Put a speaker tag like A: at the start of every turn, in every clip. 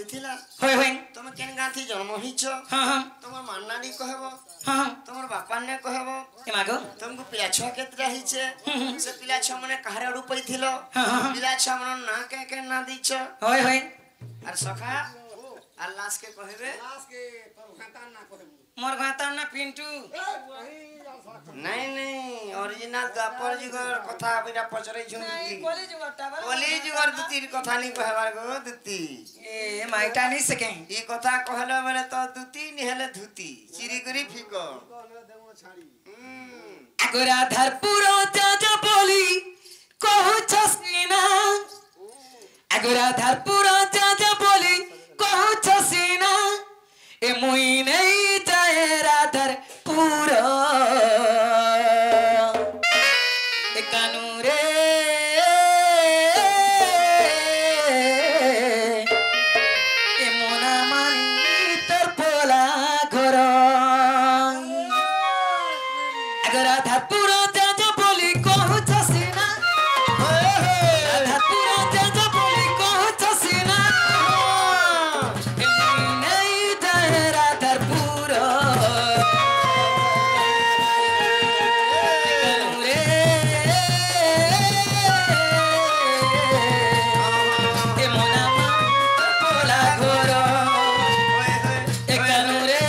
A: होइथिला
B: होय होय
A: तुम केन गाथी जन्म हिच
B: हां हां
A: तुम मान्नाडी कहबो
B: हां
A: तुम बापा ने कहबो
B: ए मागो
A: तुमको पिला छुआ केतरा हिचे से पिला छुआ मने कहारे अडु पैथिलो पिला छुआ मन ना के ना दिछ
B: होय होय
A: आर सखा आर लाश के कहबे
B: मोर गाता ना पिंटू
A: नहीं नहीं ओरिजिनल द्वापर जुगर कथा बिना पचरै छु
B: कॉलेज गटा बा
A: कॉलेज जुगर दुतीर कथा नहीं कहबार गो दुती
B: ए माइटा नहीं सके
A: ई कथा कहलो बेले तो दुती निहले धुती चिरी करी फिको
B: अगरा धरपुर जाजा बोली कहू छसीना अगरा धरपुर जाजा बोली कहू छसीना ए मुई नहीं जाए राधर पूरा ए कानू रे ए मोना मानी तर पोला घर अगर आधारपुर जाजा बोली कहू छसीना आधारपुर जाजा बोली कहू छसीना ए मुई नहीं जाए राधरपुर रे ए मोना पोला घर ए कानू रे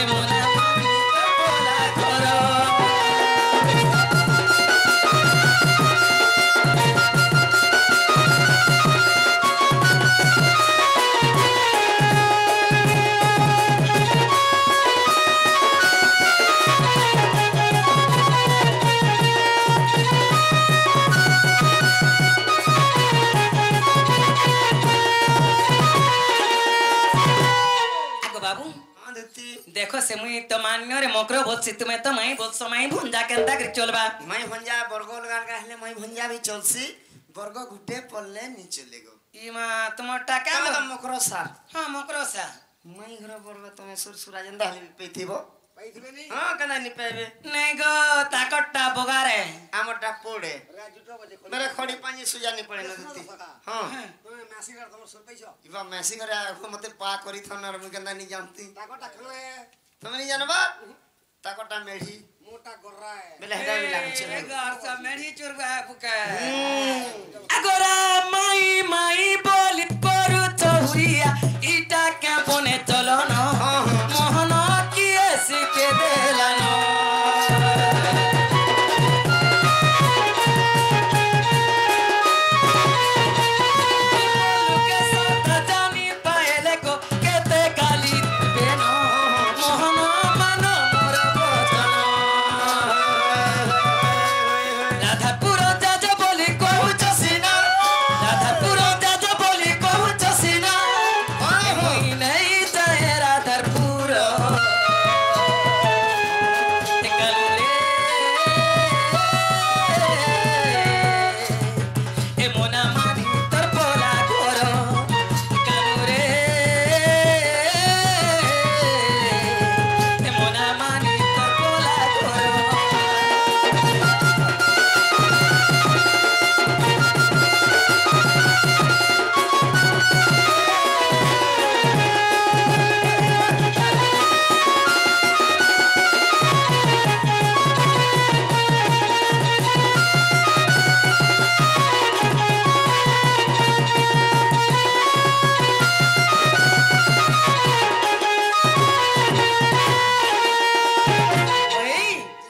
B: ए मोना पोला घर आगो बाबू
A: हां दुती
B: देखो से मुई तो मान्य रे मकरो बोलसी तुम्हें तो मैं बोल समय भुंजा केंता कर चलबा
A: मैं भंजा बरगोल गाल कहले मैं भंजा भी चलसी बरग गुटे पल्ले नी चलेगो
B: इमा तुम टाका
A: का मकरो सार
B: हां मकरो सा
A: मैं घर बरग तमे सुरसुरा जंदा हले पेथिबो
C: पैथिबे नी
A: हां कना नी पेबे
B: नहीं गो ताकटटा बोगारे
A: आमटा पोड़े
C: राजुटो बजे
A: मेरे खड़ी पानी सुजा नी पड़े न दुती हां
C: তুমি মাসি গর তোমার সর পাইছো
A: इबा मैसी करे मते पा करी थनर मु गंदा नी जानती
C: টাকাটা খালে
A: तुम नहीं जानबा ताकटा मेढ़ी
C: মোটা গররায়
A: बेले हेदा भी लाग छे
B: घर से मेरी चुरबा बुका अगोरा माई माई बोली परू चौरिया इटा के बने चलो न मोहन किए सिके देलानो लुके सत जानी पाएले को केते गाली बेनो मोहन मन मोर बचन राधापुर जाजा बोली कहू छसीना राधापुर जाजा बोली कहू छसीना मुई नहीं जाए राधापुर ए मोना मानी तर पोला घोर कालू रे ए मोना मानी तर पोला घोर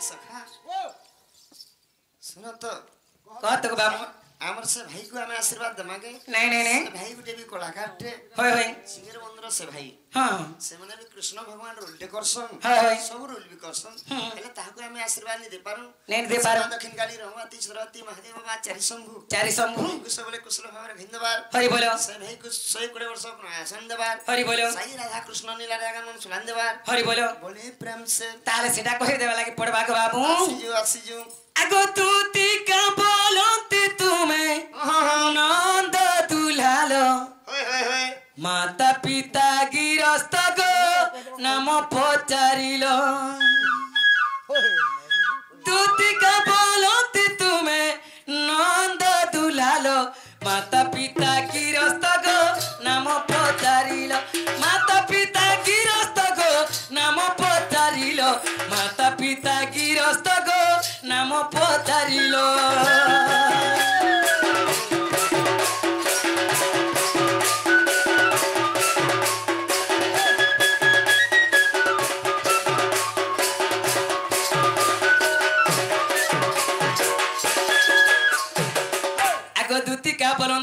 A: सखा सुनो तो
B: कह तो बाबू
A: हमर से भाई को हमें आशीर्वाद दमागे
B: नहीं नहीं नहीं
A: भाई गुटे भी कलाकार टे
B: होय होय
A: सिंगर बंदर से भाई
B: हाँ
A: से मने भी कृष्ण भगवान रोल टे करसन
B: हाय।
A: सब रोल भी करसन हेले ताको हमें आशीर्वाद नहीं दे पारू
B: नहीं दे पारू।
A: दक्षिण काली रहवाती सरती महादेव बाबा चारि शंभु
B: चारि शंभु
A: कुछ बोले कुशल भावर घिंदबार
B: हरि बोलो
A: से भाई कुछ 100 वर्ष अपना आसन देबार
B: हरि बोलो
A: साई राधा कृष्ण नीला रागा मन सुलान देबार
B: हरि बोलो
A: बोले प्रेम से
B: ताले सेटा कहि देबा लागि पड़बा के बाबू
A: आसीजू
B: आगो तू ती का बोलते तुम्हें नंद दुलालो
A: होय होय होय
B: माता पिता गिरस्त गो नाम पचारिलो तू ती का बोलते तुम्हें नंद दुलालो माता पिता गिरस्त गो नाम पचारिल माता पिता गिरस्त गो नाम पचारिल माता पिता गिरस्त गो नाम पचारिल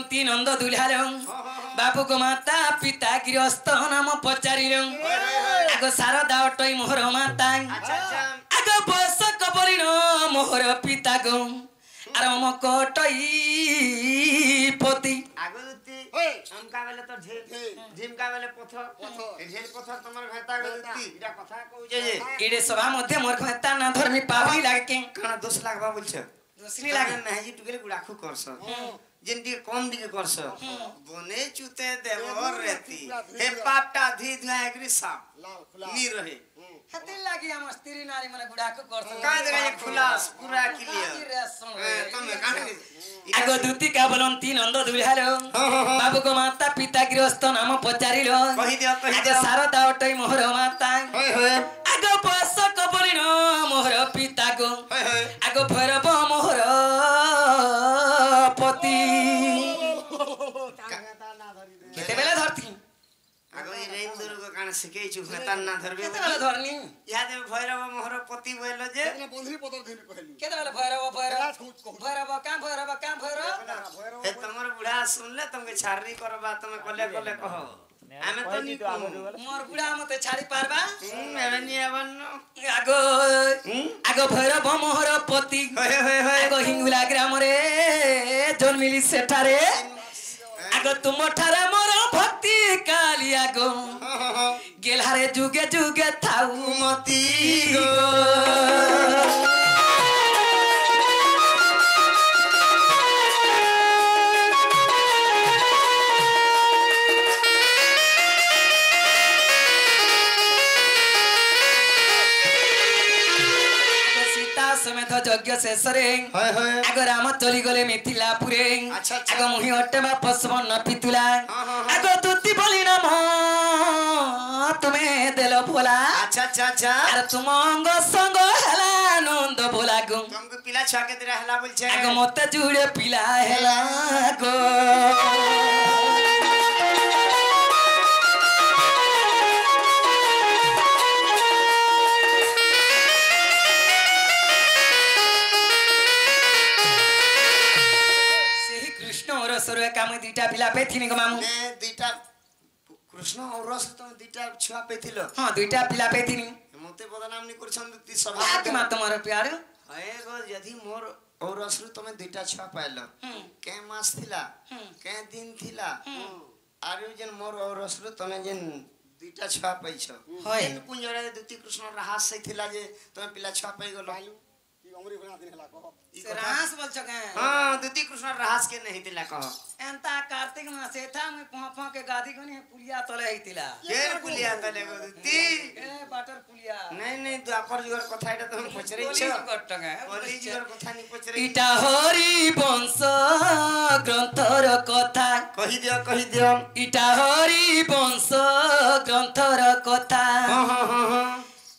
B: बोलती नंद दुल्हार बाबू को माता पिता गृहस्थ नाम पचारिल आगो शारदा अटई मोहर माता आगो बस कबरीन मोहर पिता गो आर अमक अटई पति
A: आगो दुती हमका बेले तो झिमका बेले पथर झेल पथर तमर भेता गलती इडा कथा कहू जे
B: इडे सभा मध्य मोर भेता ना धर्मी पावई लागे के
A: काना दोष लागबा बोलछ
B: दोसनी लागे
A: नाही जी टुकेले गुडाखु करस जिनकी कम दिके करस बने चुते देवर रेती हे पापटा धी धुआ एकरी साप नी रहे
B: हते लागी हम स्त्री नारी मने गुडाको करस
A: का जगह ये खुलास पूरा क्लियर तुम काना
B: आगो दूती का बोलती नंद दुल्हार बाबू को माता पिता गृहस्थ नाम पचारिल
A: कहि दियो
B: आगो शारदा अटई मोहर माता
A: होय होय
B: आगो बस कबरीन मोहर पिता गो आगो भैरव मोहर पति केते बेला धरती
A: आगो ये रेंदुर को काना सिके छु भेतान ना धरबे
B: केते बेला धरनी
A: या दे भैरव मोहर पति बोलो जे
C: बंधरी पतर दिन कहली
B: केते बेला भैरव भैरव
A: हे तमर बुढ़ा सुनले तुमके छारनी करबा तमे कले कले कहो आमे तो नी
B: मोर बुढ़ा मते छाड़ी पारबा
A: एबे नी एबन
B: आगो आगो भैरव मोहर पति
A: होय होय होय
B: आगो हिंगुला ग्राम रे जन्मिली सेठारे आगो तुम ठारे मोर भक्ति काली आगो गेलहारे जुगे जुगे थाउ
A: मती गो
B: समेत यज्ञ शेष रे
A: होय होय
B: आगो राम चली गले मिथिलापुरे
A: अच्छा, अच्छा।
B: आगो मुहि अटेबा पसवन पितुला आगो तुति बोली नाम तुम्हें देलो भोला
A: अच्छा अच्छा अच्छा
B: अरे तुम अंग संग हेला आनंद भोला गो
A: तुमको पिला छा के तेरा हला बोल छे
B: आगो मते जुड़े पिला हेला गो सरो काम दीटा पिला पेथिनी गो मामू
A: ने दुईटा कृष्ण और रस तो दुईटा छुआ पेथिलो
B: हां दुईटा पिला पेथिनी
A: मते बदनाम नि करछन ती सभा
B: आत्मा तुम्हारो प्यार
A: हे गो यदि मोर और रस तमे दुईटा छुआ पाइलो के मास थिला के दिन थिला आरु जन मोर और रस तमे जन दुईटा छुआ पाइछो
B: होय
A: कुंजरे दुती कृष्ण रहास सही थिला जे तमे पिला छुआ पाइ गलो
C: की अमरी बना दिन हला कहो
B: से रास बोल छके
A: हां दुती कृष्ण रहास के नहीं थिला कहो
B: एंता कार्तिक मास था मैं पहुंपा के गादी को नहीं पुलिया तले हितिला
A: के पुलिया तले गो दुती
B: ए बाटर पुलिया
A: नहीं नहीं द्वापर जुगर कथा एटा तुम पचरे छ
B: कटके
A: बोली जुगर कथा नि पचरे
B: इटा हरि वंश ग्रंथर कथा
A: कहि दियो
B: इटा हरि वंश ग्रंथर कथा
A: हां हां हां हां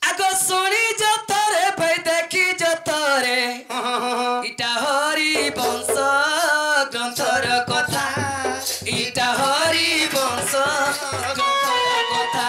B: आगो सुनी जतरे भाई देखी जतरे इटा हरि वंश ग्रंथर कथा इटा हरि वंश ग्रंथर कथा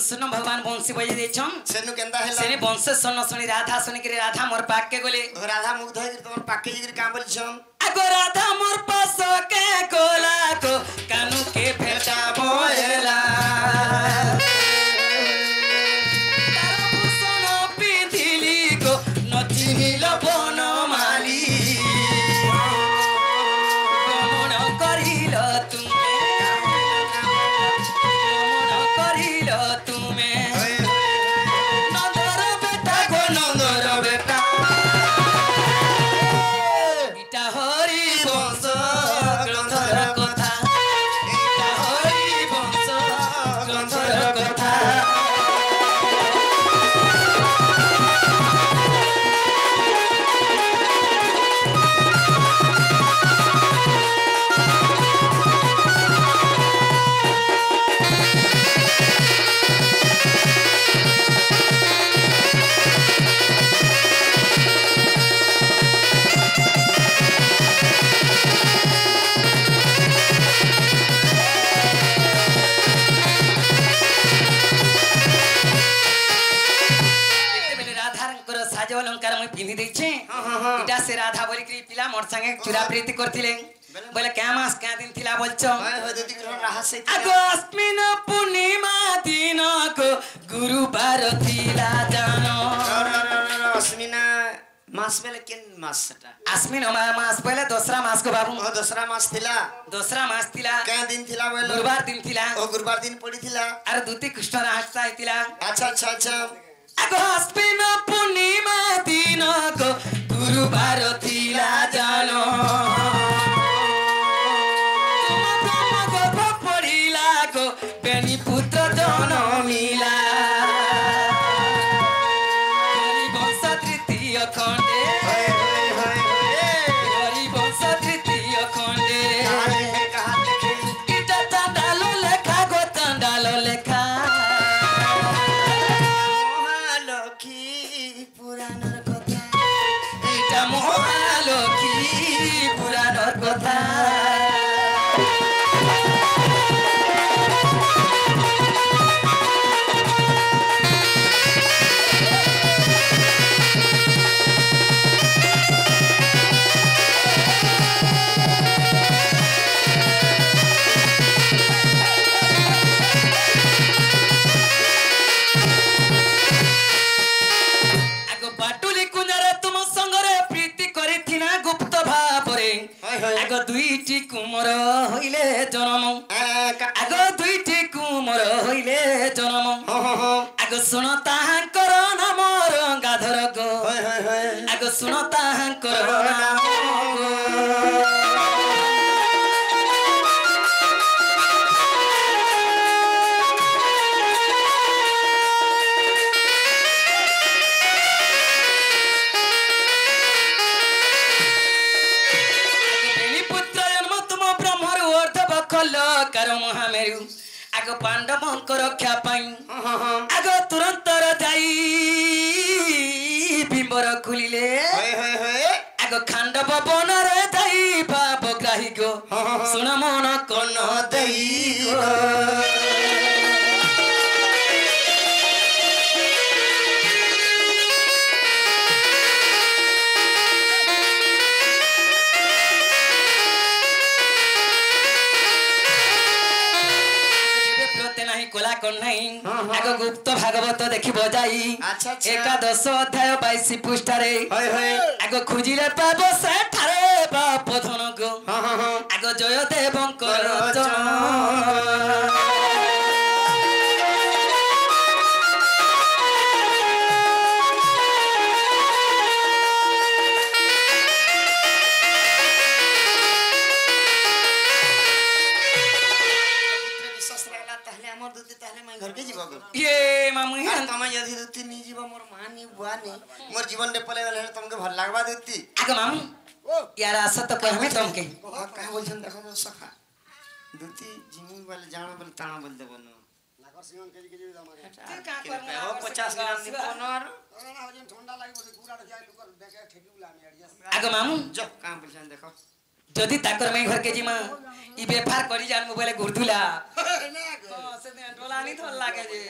B: सुन भगवान बंसी बजे देछन
A: सेनु केंदा हेला
B: सेने बंसे सुन सुनी राधा सुनी के राधा मोर पाक के गोले
A: राधा मुग्ध है तोर पाके जिगर काम बोलछन
B: आगो राधा मोर पास के गोला को कानू के फेटा बोला तारा भूषण पिंधिली को नचिनिल बन माली गमन करिल तुमे नंदर बेटा गो नंदर बेटा इटा हरि वंश ग्रंथर कथा इटा हरि वंश ग्रंथर कथा साज अलंकार मैं पिंधि देछे इटा से राधा बोली कि पिला मोर संगे चुरा प्रीति करथिले बोले क्या मास क्या दिन थिला बोलछो
A: होय दीदी ग्रहण रहा से
B: आगो अस्मिन पूर्णिमा दिन को गुरुवार थिला जानो
A: अस्मिना मास बेले केन मास सेटा
B: अस्मिन मास पहले दूसरा मास को बाबू
A: दूसरा मास थिला
B: दूसरा मास थिला
A: के दिन थिला बोले
B: गुरुवार दिन थिला
A: ओ गुरुवार दिन पड़ी थिला
B: अरे दूती कृष्ण रास्ता थिला
A: अच्छा अच्छा अच्छा
B: आगो अस्मिन पूर्णिमा दिन को गुरुवार थिला जानो तुम ब्रह्म गप पढ़िला को बेनी पुत्र जनमिला हरि वंश तृतीय खंडे हरि वंश तृतीय खंडे
A: कहां लिखे
B: इटा चंडालो लेखा गो चंडालो लेखा
A: महालक्ष्मी पुराणर कथा
B: इटा महालक्ष्मी पुराणर कथा आगो बाटुली कुंजरे तुम संगरे प्रीति करिथिना गुप्त भावरे आगो दुईटी कुमर होइले जन्म आगो दुईटी कुमर होइले जन्म आगो सुन ताहांकर नाम गंगाधर गो आगो सुन ताहांकर नाम महामेरु आग पांडवों रक्षा पाई आग तुरंत जाई बिंबर खुलिले आग खांडव वन रे जाई भावग्राही गो सुन मन कन देई कोला कोन नहीं आगो गुप्त भागवत देखिबो जाई
A: अच्छा अच्छा
B: एकादश अध्याय 22 पृष्ठारे आगो खुजिले पाबो सेठारे बाप धन गो आगो जय देवंकर चरण ये मामू
A: तमे यदि दुती नी जीवा मोर मानी बुआनी मोर जीवन रे पले गले तुमके भल लागबा दुती
B: आगो मामू यार आसा तो कहमे तुमके
A: का बोलछन देखो मोर सखा दुती जिमी वाले जानो बोल ताना बोल देबो न
C: नाकर सिंगन के दामा रे
B: का कर
A: ओ 50 ग्राम नि कोनर
C: ना हजन ठंडा लागि बोले पूरा जाय लोकर देखे ठेकी बुला में एडजस्ट
B: आगो मामू
A: जो काम बोलछन देखो
B: যদি তাকর মাই ঘর কে জিমা ই বেফার করি জান মোবাইলে ঘুরতুলা
C: না গো
B: তো সে ডোলানি তো লাগে যে